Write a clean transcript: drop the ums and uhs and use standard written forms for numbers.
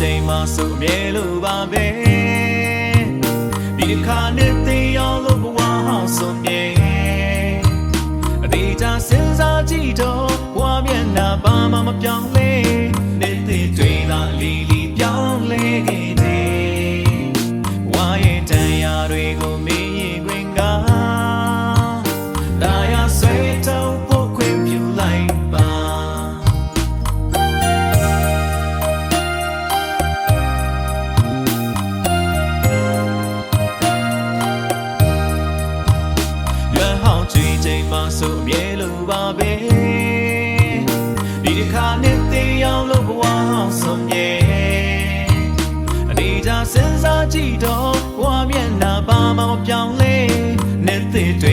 ချိန်မှာဆိုအမြဲလိုပါပဲဒီတစ်ခါနဲ့သေးအောင်လို့ဘဝဟောင်းဆုံးမြဲအသေးချစဉ်းစားကြည့်တော့ဘဝမျက်နှာဘာမှမပြောင်းလဲနေ့သေးတွေသာလီလီပြောင်းလဲခဲ့တယ်ဝါရဲ့တန်ရာတွေကိုမေးရင်ခွင်ကဒါရဆွေတော့ဖို့ခွင့်ပြုလိုက်ပါချိန်မှဆိုအမြဲလိုပါပဲဒီတစ်ခါနဲ့သေးအောင်လို့ဘဝဟောင်းဆုံးမြဲအနေချစဉ်းစားကြည့်တော့ဘဝမျက်နှာဘာမှမပြောင်းလဲနဲ့သေးတွေ